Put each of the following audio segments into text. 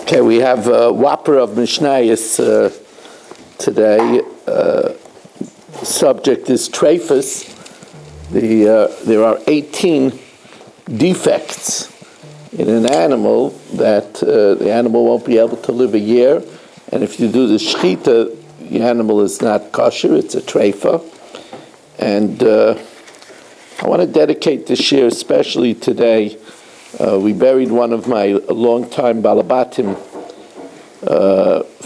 Okay, we have a whopper of Mishnayos today. Subject is trephus. There are 18 defects in an animal that the animal won't be able to live a year, and if you do the shechita, the animal is not kosher, it's a treifa. And I want to dedicate this year, especially today. We buried one of my longtime balabatim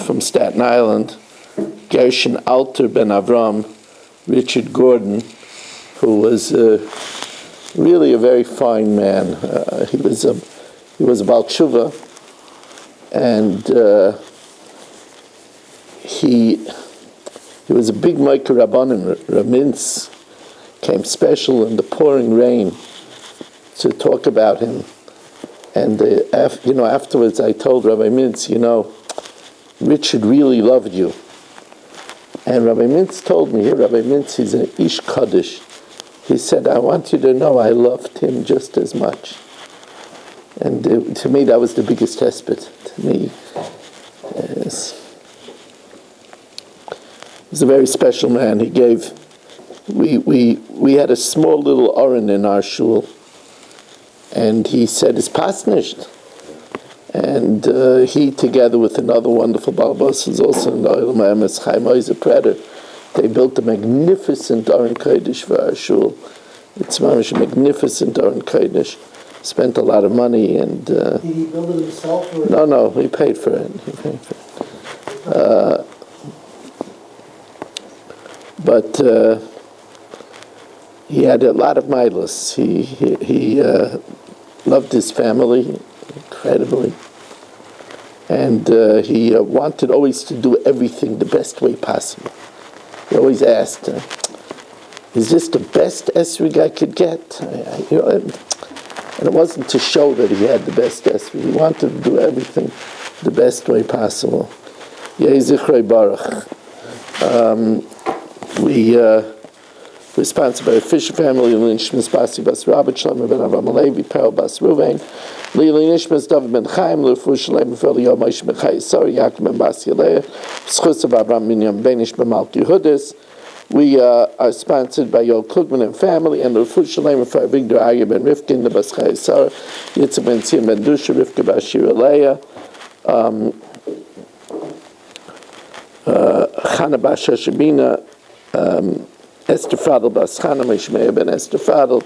from Staten Island, Gershon Alter Ben Avram, Richard Gordon, who was really a very fine man. He was a Baal Tshuva, and he was a big Moiker Rabbanim. Ramintz came special in the pouring rain to talk about him. And afterwards I told Rabbi Mintz, Richard really loved you. And Rabbi Mintz told me, Rabbi Mintz, he's an Ish Kaddish. He said, I want you to know I loved him just as much. And to me, that was the biggest hesped. To me, yes. He was a very special man. He gave, we had a small little oren in our shul, and he said, it's pasnished. And he, together with another wonderful Balbas, who's also in the Oil Ma'amas, Chaim Oizer Preder, they built a magnificent Aron Kodesh for our shul. It's a magnificent Aron Kodesh. Spent a lot of money, and did he build it himself? Or? No, he paid for it. But he had a lot of milas. He loved his family incredibly, and he wanted always to do everything the best way possible. He always asked, is this the best esrig I could get? And it wasn't to show that he had the best esrig. He wanted to do everything the best way possible. Yehi Zichrei Baruch. We're sponsored by the Fisher family, Nishmas Basi Bas Rabbi Shlomo ben Avram Alevi, Perel Bas Ruvain, Lili Nishmas David ben Chaim, Lufu Shalem Fel Yomis ben Chai Sari Yaakov ben Bas Yaleh, Schus of Avram Minyan Benish ben Malki Hudis. We are sponsored by Yol Klugman and family, and Lufu Shalem for Victor Arya ben Rifkin, the Bas Chai Sar, Yitzhak ben Tzim ben Dusha, Rivka Bashir Aleya, Chana Basha Shabina, Esther Fadl Bas Chana Mishmeya ben Esther Fadl,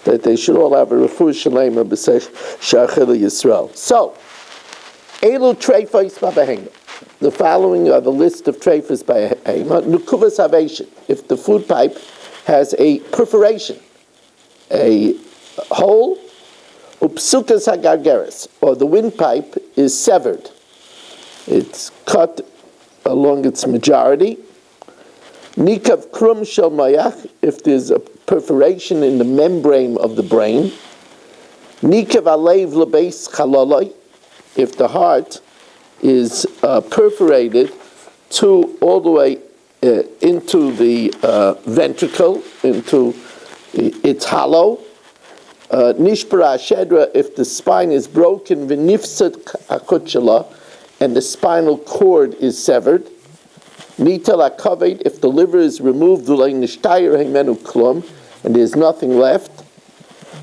that they should all have a refuah shalema b'sech shachil Yisrael. So, Elu treifos b'abehenga. The following are the list of treifos by Behema. Nukuvas haveshin. If the food pipe has a perforation, a hole, upsukas hagargeres, or the windpipe is severed. It's cut along its majority. Nikav krum shel mayach, if there's a perforation in the membrane of the brain. Nikav alev lebeis chalaloi, if the heart is perforated all the way into the ventricle, into it's hollow. Nishbara shedra, if the spine is broken, v'nifsat hakutchala, and the spinal cord is severed. Nital akavet, if the liver is removed, v'lei nishtayir hemenu klum, and there's nothing left.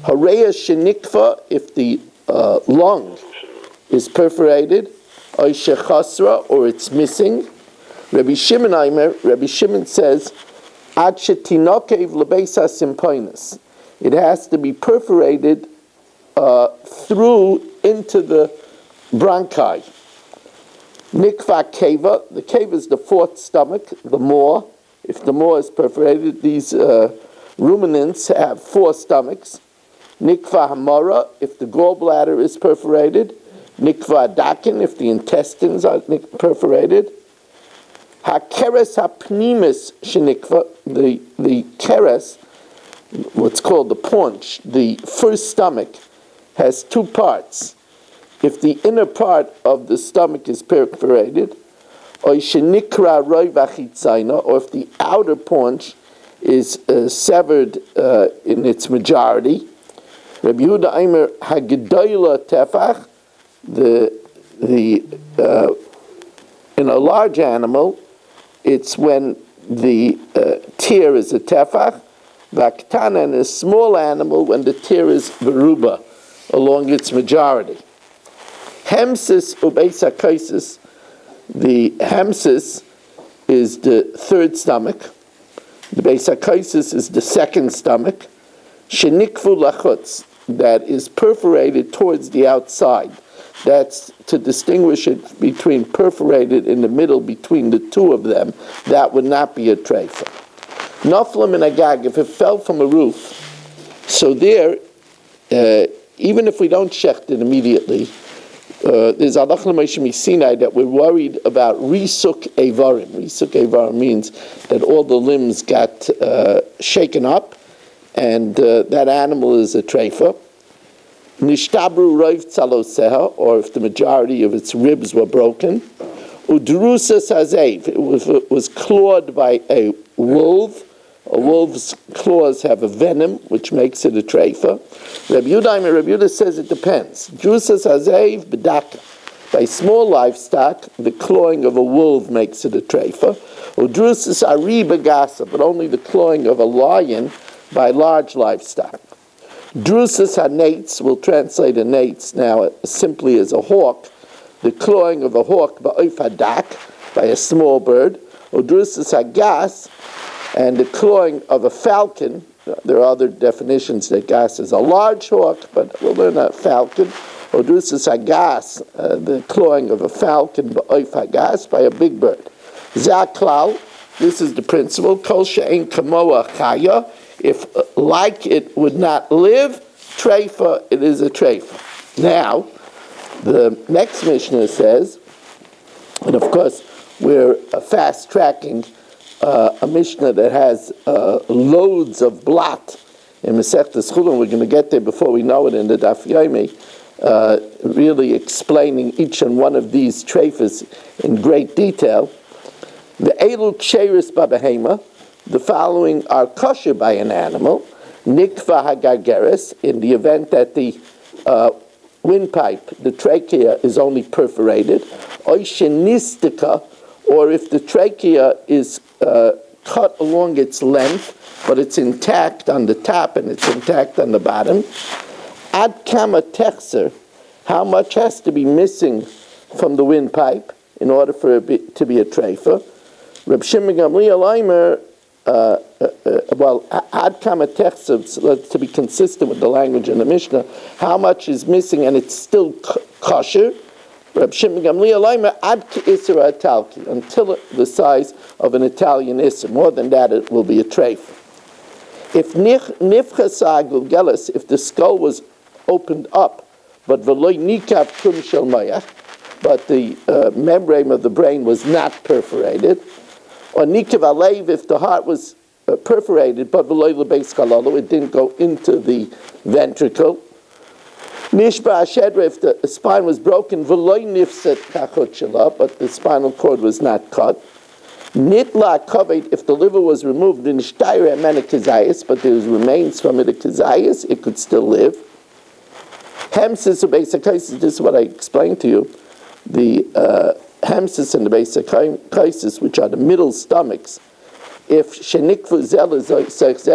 Hareya shenikva, if the lung is perforated. Oy shechasra, or it's missing. Rabbi Shimon says, ad shetinokev lebeisa simpoinus. It has to be perforated through into the bronchi. Nikva keva, the keva is the fourth stomach, the maw. If the maw is perforated, these ruminants have four stomachs. Nikva hamara, if the gallbladder is perforated. Nikva dakin, if the intestines are perforated. Hakeres hapnimis shenikva, the keres, what's called the paunch, the first stomach, has two parts. If the inner part of the stomach is perforated, or shenikra roi vachitzaina, or if the outer paunch is severed in its majority, Rabbi Yehuda Aimer Hagedayla Tefach, the in a large animal, it's when the tear is a tefach, vaktana in a small animal when the tear is veruba, along its majority. Hemsis ubeisakosis, the hemsis is the third stomach, the beisakosis is the second stomach, shenikfu lachutz, that is perforated towards the outside. That's to distinguish it between perforated in the middle between the two of them. That would not be a treifa. Naflam in a gag, if it fell from a roof, so there, even if we don't shecht it immediately, there's alach l'moshe misinai that we're worried about risuk evarim. Risuk evarim means that all the limbs got shaken up, and that animal is a treifa. Nishtabru roiv tzaloseha, or if the majority of its ribs were broken. Udrusas hazev, it was clawed by a wolf. A wolf's claws have a venom, which makes it a treifa. Rabbi Yehuda says it depends. Drusas hazev bedaka. By small livestock, the clawing of a wolf makes it a treifa. Udrusas ari begasa, but only the clawing of a lion by large livestock. Drusas hanates, will translate a nates now simply as a hawk, the clawing of a hawk ba'oif hadak, by a small bird. Or drusas hagas, and the clawing of a falcon. There are other definitions that gas is a large hawk, but we'll learn a falcon. Or drusas hagas, the clawing of a falcon ba'oif hagas, by a big bird. Zaklal, this is the principle, kol she'en kamoa chaya, if like it would not live, treifa, it is a treifa. Now, the next Mishna says, and of course we're fast-tracking a Mishnah that has loads of blot in Masechtas Chulin. We're going to get there before we know it in the Daf Yomi, really explaining each and one of these treifas in great detail. The Elu Ksheris Babahema, the following are kosher by an animal. Nikva hagargeres, in the event that the windpipe, the trachea, is only perforated. Oishenistika, or if the trachea is cut along its length, but it's intact on the top and it's intact on the bottom. Ad kama techser, how much has to be missing from the windpipe in order for it to be a treifa? Reb Shimon Gamliel Aimer, ad kama techser, to be consistent with the language in the Mishnah, how much is missing and it's still kosher? Reb Shimon Gamliel Aimer, ad isra atalki, until the size of an Italian isra. More than that, it will be a treifa. If nifchasa gulgelis, if the skull was opened up, but v'loy nikav kum shel mayach, but the membrane of the brain was not perforated, or nikav alev, if the heart was perforated, but v'loy lebeis kalalo, it didn't go into the ventricle. Nishba ashedra, if the spine was broken, v'loy nifset kachot shela, but the spinal cord was not cut. Nitla covered, if the liver was removed, in shtayre amena kizayis, but there remains from it a kizayis, it could still live. Hemsis or basic cases, this is what I explained to you. The hemsis and the basic cases, which are the middle stomachs, if shenikfu zel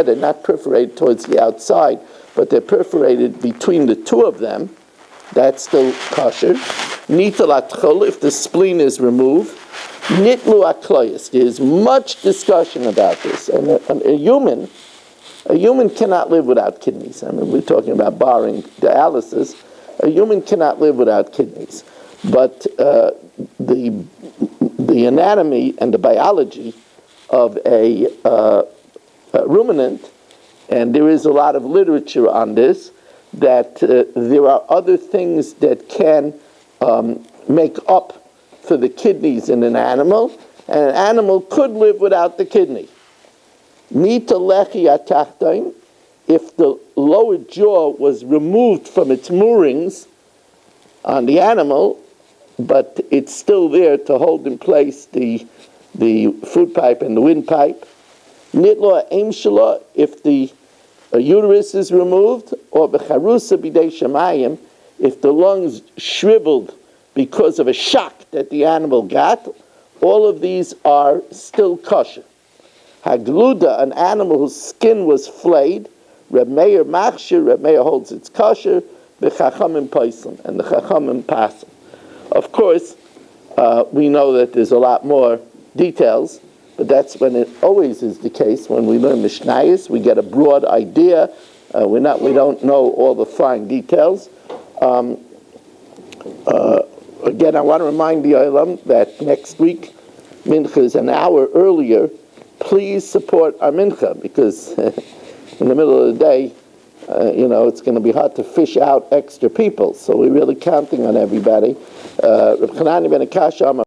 are not perforated towards the outside, but they're perforated between the two of them, that's still kosher. Nital atchol, if the spleen is removed. Nitlu akloyas, there's much discussion about this. And a human cannot live without kidneys. I mean, we're talking about barring dialysis. A human cannot live without kidneys. But the anatomy and the biology of a ruminant, and there is a lot of literature on this, that there are other things that can make up for the kidneys in an animal, and an animal could live without the kidney. Nita lechi atachtain, if the lower jaw was removed from its moorings on the animal, but it's still there to hold in place the food pipe and the windpipe. Nitlo aimshala, if the uterus is removed, or becharusa bidei shemayim, if the lungs shriveled because of a shock that the animal got, all of these are still kosher. Hagluda, an animal whose skin was flayed, Reb Meir machshir, Reb Meir holds its kosher, v'chachamim paislim, and the chachamim pass. Of course, we know that there's a lot more details, but that's when it always is the case. When we learn Mishnayos, we get a broad idea. We don't know all the fine details. Again, I want to remind the Olam that next week, Mincha is an hour earlier. Please support our Mincha, because in the middle of the day, it's going to be hard to fish out extra people. So we're really counting on everybody. Reb Chanani ben Akasha